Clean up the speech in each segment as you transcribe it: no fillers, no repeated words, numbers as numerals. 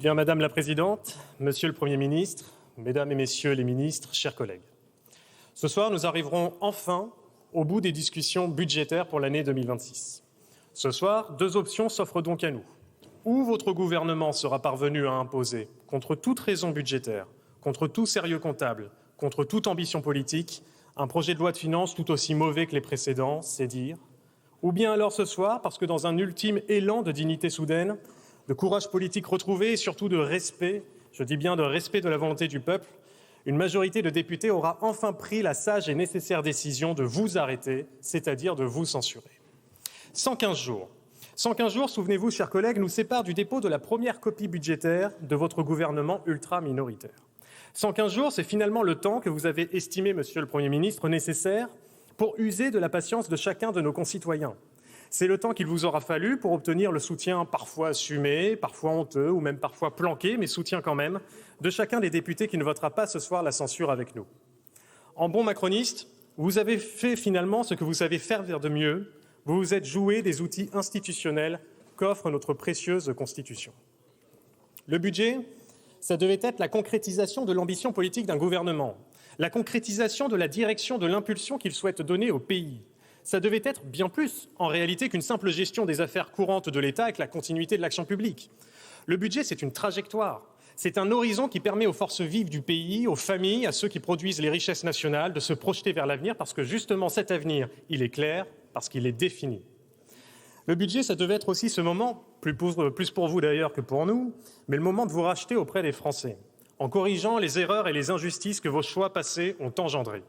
Bien, Madame la Présidente, Monsieur le Premier ministre, Mesdames et Messieurs les ministres, chers collègues. Ce soir, nous arriverons enfin au bout des discussions budgétaires pour l'année 2026. Ce soir, deux options s'offrent donc à nous. Ou votre gouvernement sera parvenu à imposer, contre toute raison budgétaire, contre tout sérieux comptable, contre toute ambition politique, un projet de loi de finances tout aussi mauvais que les précédents, c'est dire. Ou bien alors ce soir, parce que dans un ultime élan de dignité soudaine, de courage politique retrouvé et surtout de respect, je dis bien de respect de la volonté du peuple, une majorité de députés aura enfin pris la sage et nécessaire décision de vous arrêter, c'est-à-dire de vous censurer. 115 jours. 115 jours, souvenez-vous, chers collègues, nous séparent du dépôt de la première copie budgétaire de votre gouvernement ultra-minoritaire. 115 jours, c'est finalement le temps que vous avez estimé, Monsieur le Premier ministre, nécessaire pour user de la patience de chacun de nos concitoyens. C'est le temps qu'il vous aura fallu pour obtenir le soutien parfois assumé, parfois honteux ou même parfois planqué, mais soutien quand même, de chacun des députés qui ne votera pas ce soir la censure avec nous. En bon macroniste, vous avez fait finalement ce que vous savez faire de mieux, vous vous êtes joué des outils institutionnels qu'offre notre précieuse Constitution. Le budget, ça devait être la concrétisation de l'ambition politique d'un gouvernement, la concrétisation de la direction de l'impulsion qu'il souhaite donner au pays. Ça devait être bien plus, en réalité, qu'une simple gestion des affaires courantes de l'État avec la continuité de l'action publique. Le budget, c'est une trajectoire. C'est un horizon qui permet aux forces vives du pays, aux familles, à ceux qui produisent les richesses nationales, de se projeter vers l'avenir parce que justement cet avenir, il est clair, parce qu'il est défini. Le budget, ça devait être aussi ce moment, plus pour vous d'ailleurs que pour nous, mais le moment de vous racheter auprès des Français, en corrigeant les erreurs et les injustices que vos choix passés ont engendrées.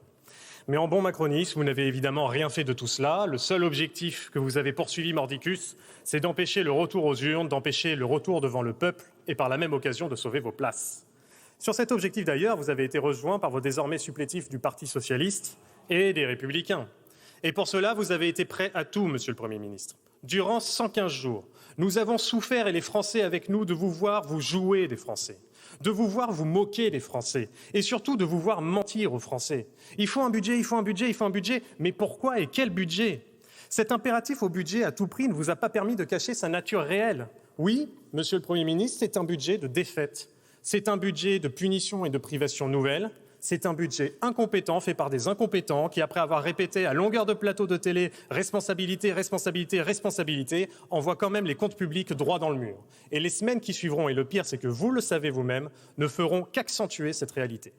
Mais en bon macroniste, vous n'avez évidemment rien fait de tout cela. Le seul objectif que vous avez poursuivi mordicus, c'est d'empêcher le retour aux urnes, d'empêcher le retour devant le peuple et par la même occasion de sauver vos places. Sur cet objectif d'ailleurs, vous avez été rejoint par vos désormais supplétifs du Parti socialiste et des Républicains. Et pour cela, vous avez été prêt à tout, Monsieur le Premier ministre. Durant 115 jours, nous avons souffert, et les Français avec nous, de vous voir vous jouer des Français, de vous voir vous moquer des Français, et surtout de vous voir mentir aux Français. Il faut un budget, il faut un budget, il faut un budget. Mais pourquoi et quel budget? Cet impératif au budget à tout prix ne vous a pas permis de cacher sa nature réelle. Oui, Monsieur le Premier ministre, c'est un budget de défaite. C'est un budget de punition et de privation nouvelles. C'est un budget incompétent, fait par des incompétents qui, après avoir répété à longueur de plateau de télé « responsabilité, responsabilité, responsabilité », envoient quand même les comptes publics droit dans le mur. Et les semaines qui suivront, et le pire c'est que vous le savez vous-même, ne feront qu'accentuer cette réalité.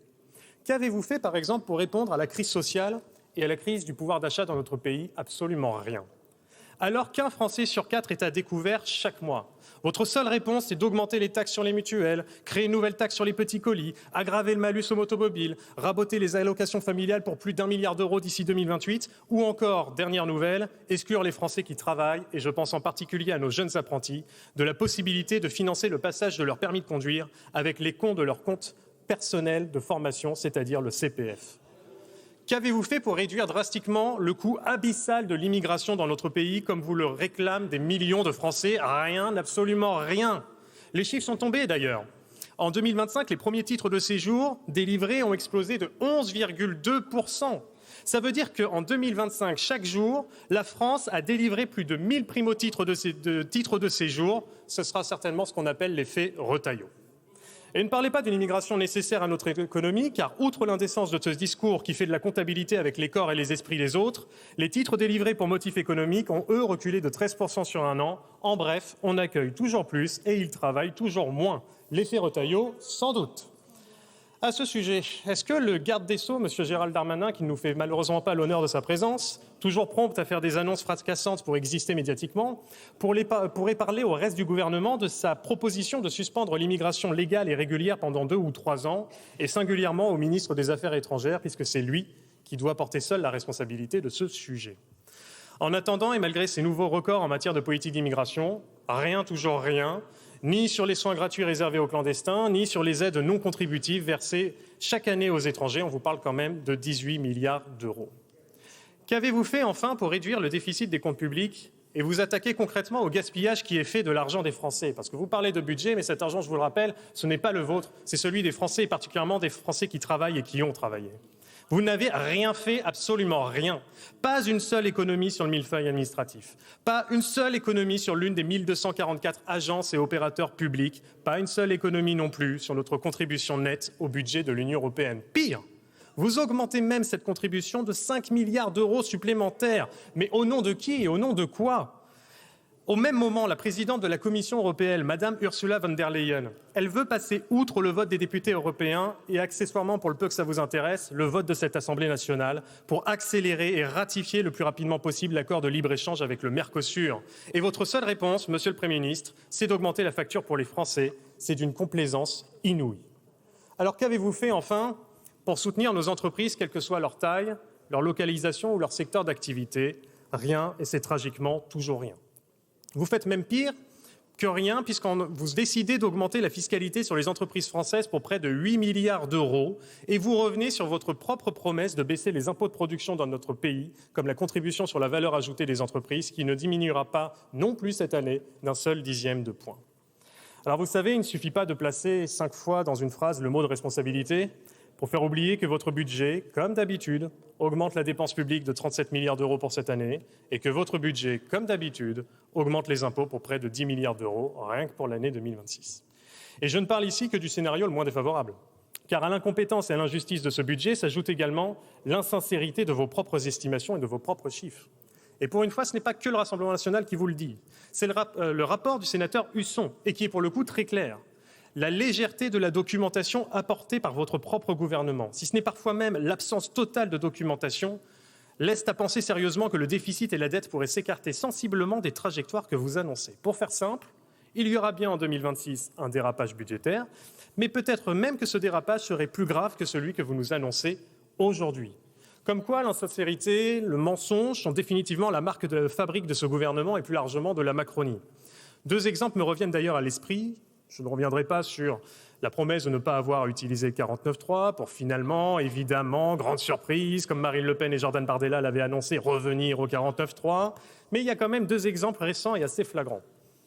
Qu'avez-vous fait, par exemple, pour répondre à la crise sociale et à la crise du pouvoir d'achat dans notre pays? Absolument rien. Alors qu'un Français sur 4 est à découvert chaque mois. Votre seule réponse est d'augmenter les taxes sur les mutuelles, créer une nouvelle taxe sur les petits colis, aggraver le malus aux automobiles, raboter les allocations familiales pour plus d'1 milliard d'euros d'ici 2028, ou encore, dernière nouvelle, exclure les Français qui travaillent, et je pense en particulier à nos jeunes apprentis, de la possibilité de financer le passage de leur permis de conduire avec les comptes de leur compte personnel de formation, c'est-à-dire le CPF. Qu'avez-vous fait pour réduire drastiquement le coût abyssal de l'immigration dans notre pays, comme vous le réclament des millions de Français? Rien, absolument rien. Les chiffres sont tombés d'ailleurs. En 2025, les premiers titres de séjour délivrés ont explosé de 11,2%. Ça veut dire qu'en 2025, chaque jour, la France a délivré plus de 1000 primo-titres titres de séjour. Ce sera certainement ce qu'on appelle l'effet Retailleau. Et ne parlez pas d'une immigration nécessaire à notre économie, car outre l'indécence de ce discours qui fait de la comptabilité avec les corps et les esprits des autres, les titres délivrés pour motifs économiques ont, eux, reculé de 13% sur un an. En bref, on accueille toujours plus et ils travaillent toujours moins. L'effet Retailleau, sans doute. À ce sujet, est-ce que le garde des Sceaux, M. Gérald Darmanin, qui ne nous fait malheureusement pas l'honneur de sa présence, toujours prompt à faire des annonces fracassantes pour exister médiatiquement, pourrait parler au reste du gouvernement de sa proposition de suspendre l'immigration légale et régulière pendant 2 ou 3 ans, et singulièrement au ministre des Affaires étrangères, puisque c'est lui qui doit porter seul la responsabilité de ce sujet. En attendant, et malgré ces nouveaux records en matière de politique d'immigration, rien, toujours rien, ni sur les soins gratuits réservés aux clandestins, ni sur les aides non contributives versées chaque année aux étrangers. On vous parle quand même de 18 milliards d'euros. Qu'avez-vous fait enfin pour réduire le déficit des comptes publics et vous attaquer concrètement au gaspillage qui est fait de l'argent des Français? Parce que vous parlez de budget, mais cet argent, je vous le rappelle, ce n'est pas le vôtre, c'est celui des Français, et particulièrement des Français qui travaillent et qui ont travaillé. Vous n'avez rien fait, absolument rien. Pas une seule économie sur le millefeuille administratif. Pas une seule économie sur l'une des 1244 agences et opérateurs publics. Pas une seule économie non plus sur notre contribution nette au budget de l'Union européenne. Pire, vous augmentez même cette contribution de 5 milliards d'euros supplémentaires. Mais au nom de qui et au nom de quoi ? Au même moment, la présidente de la Commission européenne, Madame Ursula von der Leyen, elle veut passer outre le vote des députés européens et accessoirement, pour le peu que ça vous intéresse, le vote de cette Assemblée nationale pour accélérer et ratifier le plus rapidement possible l'accord de libre-échange avec le Mercosur. Et votre seule réponse, Monsieur le Premier ministre, c'est d'augmenter la facture pour les Français. C'est d'une complaisance inouïe. Alors qu'avez-vous fait enfin pour soutenir nos entreprises, quelle que soit leur taille, leur localisation ou leur secteur d'activité? Rien, et c'est tragiquement toujours rien. Vous faites même pire que rien, puisque vous décidez d'augmenter la fiscalité sur les entreprises françaises pour près de 8 milliards d'euros, et vous revenez sur votre propre promesse de baisser les impôts de production dans notre pays, comme la contribution sur la valeur ajoutée des entreprises, qui ne diminuera pas non plus cette année d'un seul dixième de point. Alors vous savez, il ne suffit pas de placer 5 fois dans une phrase le mot de responsabilité pour faire oublier que votre budget, comme d'habitude, augmente la dépense publique de 37 milliards d'euros pour cette année et que votre budget, comme d'habitude, augmente les impôts pour près de 10 milliards d'euros, rien que pour l'année 2026. Et je ne parle ici que du scénario le moins défavorable, car à l'incompétence et à l'injustice de ce budget s'ajoute également l'insincérité de vos propres estimations et de vos propres chiffres. Et pour une fois, ce n'est pas que le Rassemblement national qui vous le dit, c'est le rapport du sénateur Husson, et qui est pour le coup très clair. La légèreté de la documentation apportée par votre propre gouvernement, si ce n'est parfois même l'absence totale de documentation, laisse à penser sérieusement que le déficit et la dette pourraient s'écarter sensiblement des trajectoires que vous annoncez. Pour faire simple, il y aura bien en 2026 un dérapage budgétaire, mais peut-être même que ce dérapage serait plus grave que celui que vous nous annoncez aujourd'hui. Comme quoi l'insincérité, le mensonge sont définitivement la marque de fabrique de ce gouvernement et plus largement de la Macronie. 2 exemples me reviennent d'ailleurs à l'esprit. Je ne reviendrai pas sur la promesse de ne pas avoir utilisé le 49.3 pour finalement, évidemment, grande surprise, comme Marine Le Pen et Jordan Bardella l'avaient annoncé, revenir au 49.3. Mais il y a quand même 2 exemples récents et assez flagrants.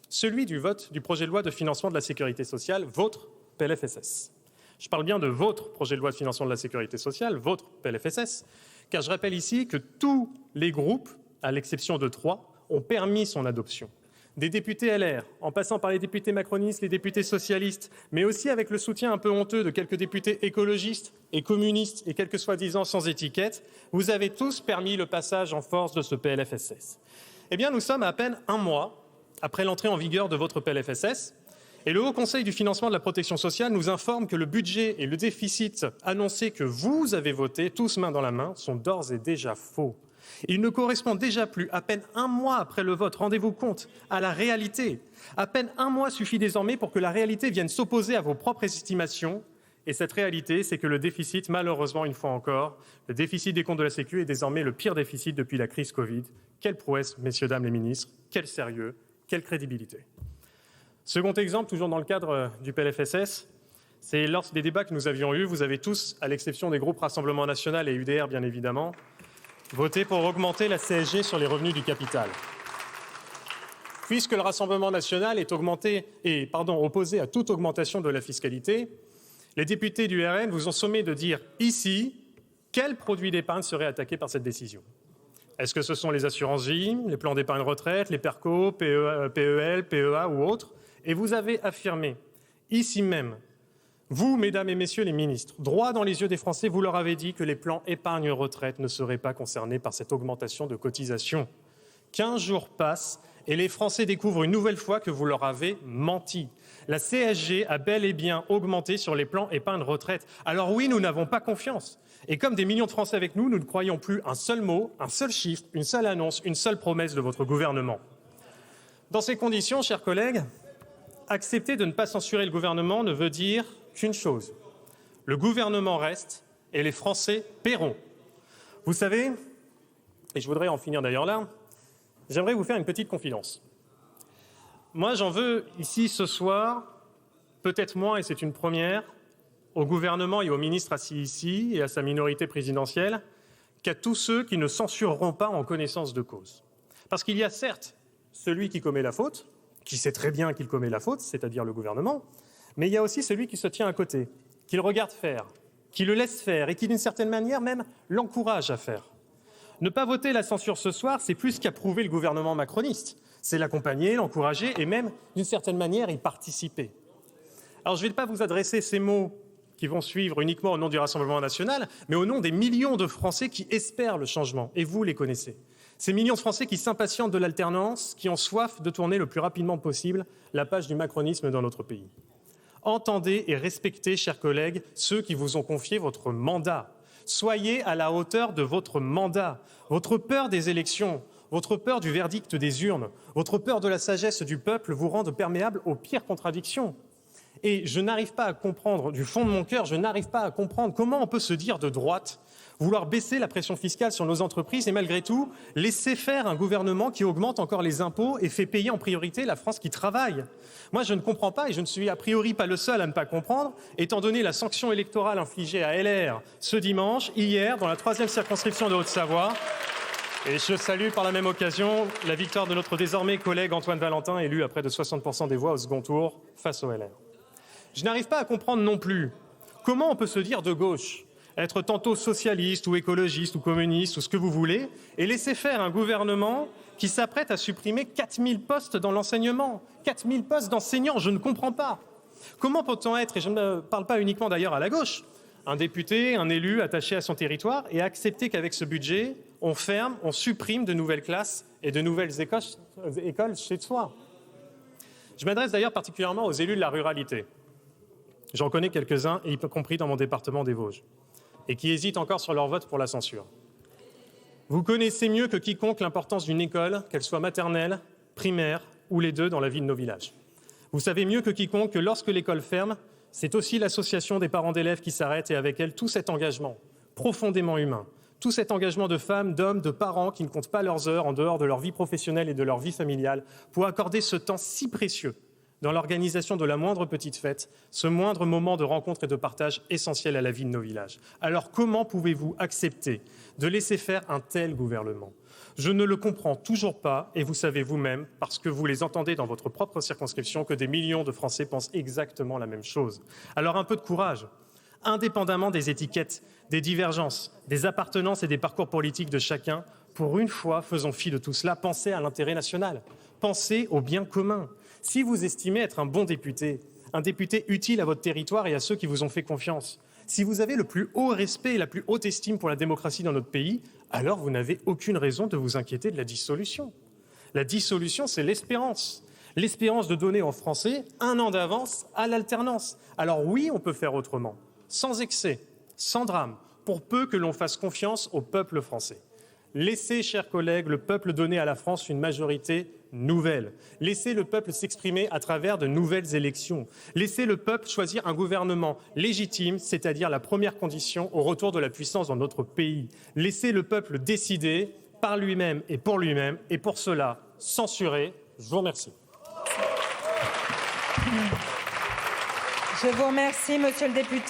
Celui du vote du projet de loi de financement de la sécurité sociale, votre PLFSS. Je parle bien de votre projet de loi de financement de la sécurité sociale, votre PLFSS, car je rappelle ici que tous les groupes, à l'exception de 3, ont permis son adoption. Des députés LR, en passant par les députés macronistes, les députés socialistes, mais aussi avec le soutien un peu honteux de quelques députés écologistes et communistes et quelques soi-disant sans étiquette, vous avez tous permis le passage en force de ce PLFSS. Eh bien, nous sommes à peine 1 mois après l'entrée en vigueur de votre PLFSS, et le Haut Conseil du financement de la protection sociale nous informe que le budget et le déficit annoncés que vous avez votés, tous main dans la main, sont d'ores et déjà faux. Il ne correspond déjà plus, à peine 1 mois après le vote, rendez-vous compte, à la réalité. À peine 1 mois suffit désormais pour que la réalité vienne s'opposer à vos propres estimations. Et cette réalité, c'est que le déficit, malheureusement, une fois encore, le déficit des comptes de la Sécu est désormais le pire déficit depuis la crise Covid. Quelle prouesse, messieurs, dames les ministres, quel sérieux, quelle crédibilité. Second exemple, toujours dans le cadre du PLFSS, c'est lors des débats que nous avions eus, vous avez tous, à l'exception des groupes Rassemblement National et UDR bien évidemment, voté pour augmenter la CSG sur les revenus du capital. Puisque le Rassemblement national est opposé à toute augmentation de la fiscalité, les députés du RN vous ont sommé de dire ici quels produits d'épargne seraient attaqués par cette décision. Est-ce que ce sont les assurances vie, les plans d'épargne retraite, les PERCO, PEL, PEA ou autres? Et vous avez affirmé, ici même, vous, mesdames et messieurs les ministres, droit dans les yeux des Français, vous leur avez dit que les plans épargne-retraite ne seraient pas concernés par cette augmentation de cotisation. 15 jours passent et les Français découvrent une nouvelle fois que vous leur avez menti. La CSG a bel et bien augmenté sur les plans épargne-retraite. Alors oui, nous n'avons pas confiance. Et comme des millions de Français avec nous, nous ne croyons plus un seul mot, un seul chiffre, une seule annonce, une seule promesse de votre gouvernement. Dans ces conditions, chers collègues, accepter de ne pas censurer le gouvernement ne veut dire qu'une chose. Le gouvernement reste et les Français paieront. Vous savez, et je voudrais en finir d'ailleurs là, j'aimerais vous faire une petite confidence. Moi, j'en veux ici ce soir, peut-être moins, et c'est une première, au gouvernement et aux ministres assis ici et à sa minorité présidentielle, qu'à tous ceux qui ne censureront pas en connaissance de cause. Parce qu'il y a certes celui qui commet la faute, qui sait très bien qu'il commet la faute, c'est-à-dire le gouvernement, mais il y a aussi celui qui se tient à côté, qui le regarde faire, qui le laisse faire et qui, d'une certaine manière, même l'encourage à faire. Ne pas voter la censure ce soir, c'est plus qu'approuver le gouvernement macroniste. C'est l'accompagner, l'encourager et même, d'une certaine manière, y participer. Alors, je ne vais pas vous adresser ces mots qui vont suivre uniquement au nom du Rassemblement national, mais au nom des millions de Français qui espèrent le changement, et vous les connaissez. Ces millions de Français qui s'impatientent de l'alternance, qui ont soif de tourner le plus rapidement possible la page du macronisme dans notre pays. Entendez et respectez, chers collègues, ceux qui vous ont confié votre mandat. Soyez à la hauteur de votre mandat. Votre peur des élections, votre peur du verdict des urnes, votre peur de la sagesse du peuple vous rendent perméable aux pires contradictions. Et je n'arrive pas à comprendre, du fond de mon cœur, je n'arrive pas à comprendre comment on peut se dire de droite, vouloir baisser la pression fiscale sur nos entreprises et malgré tout laisser faire un gouvernement qui augmente encore les impôts et fait payer en priorité la France qui travaille. Moi, je ne comprends pas et je ne suis a priori pas le seul à ne pas comprendre, étant donné la sanction électorale infligée à LR ce dimanche, hier, dans la 3e circonscription de Haute-Savoie. Et je salue par la même occasion la victoire de notre désormais collègue Antoine Valentin, élu à près de 60% des voix au second tour face au LR. Je n'arrive pas à comprendre non plus comment on peut se dire de gauche, être tantôt socialiste ou écologiste ou communiste ou ce que vous voulez, et laisser faire un gouvernement qui s'apprête à supprimer 4000 postes dans l'enseignement, 4000 postes d'enseignants, je ne comprends pas. Comment peut-on être, et je ne parle pas uniquement d'ailleurs à la gauche, un député, un élu attaché à son territoire et accepter qu'avec ce budget, on ferme, on supprime de nouvelles classes et de nouvelles écoles chez soi. Je m'adresse d'ailleurs particulièrement aux élus de la ruralité. J'en connais quelques-uns, y compris dans mon département des Vosges, et qui hésitent encore sur leur vote pour la censure. Vous connaissez mieux que quiconque l'importance d'une école, qu'elle soit maternelle, primaire ou les deux dans la vie de nos villages. Vous savez mieux que quiconque que lorsque l'école ferme, c'est aussi l'association des parents d'élèves qui s'arrête et avec elle tout cet engagement profondément humain, tout cet engagement de femmes, d'hommes, de parents qui ne comptent pas leurs heures en dehors de leur vie professionnelle et de leur vie familiale pour accorder ce temps si précieux dans l'organisation de la moindre petite fête, ce moindre moment de rencontre et de partage essentiel à la vie de nos villages. Alors comment pouvez-vous accepter de laisser faire un tel gouvernement ? Je ne le comprends toujours pas et vous savez vous-même, parce que vous les entendez dans votre propre circonscription, que des millions de Français pensent exactement la même chose. Alors un peu de courage, indépendamment des étiquettes, des divergences, des appartenances et des parcours politiques de chacun, pour une fois, faisons fi de tout cela, pensez à l'intérêt national, pensez au bien commun. Si vous estimez être un bon député, un député utile à votre territoire et à ceux qui vous ont fait confiance, si vous avez le plus haut respect et la plus haute estime pour la démocratie dans notre pays, alors vous n'avez aucune raison de vous inquiéter de la dissolution. La dissolution, c'est l'espérance. L'espérance de donner aux Français 1 an d'avance à l'alternance. Alors oui, on peut faire autrement, sans excès, sans drame, pour peu que l'on fasse confiance au peuple français. Laissez, chers collègues, le peuple donner à la France une majorité nouvelle. Laissez le peuple s'exprimer à travers de nouvelles élections. Laissez le peuple choisir un gouvernement légitime, c'est-à-dire la première condition au retour de la puissance dans notre pays. Laissez le peuple décider par lui-même, et pour cela, censurer. Je vous remercie. Je vous remercie, monsieur le député.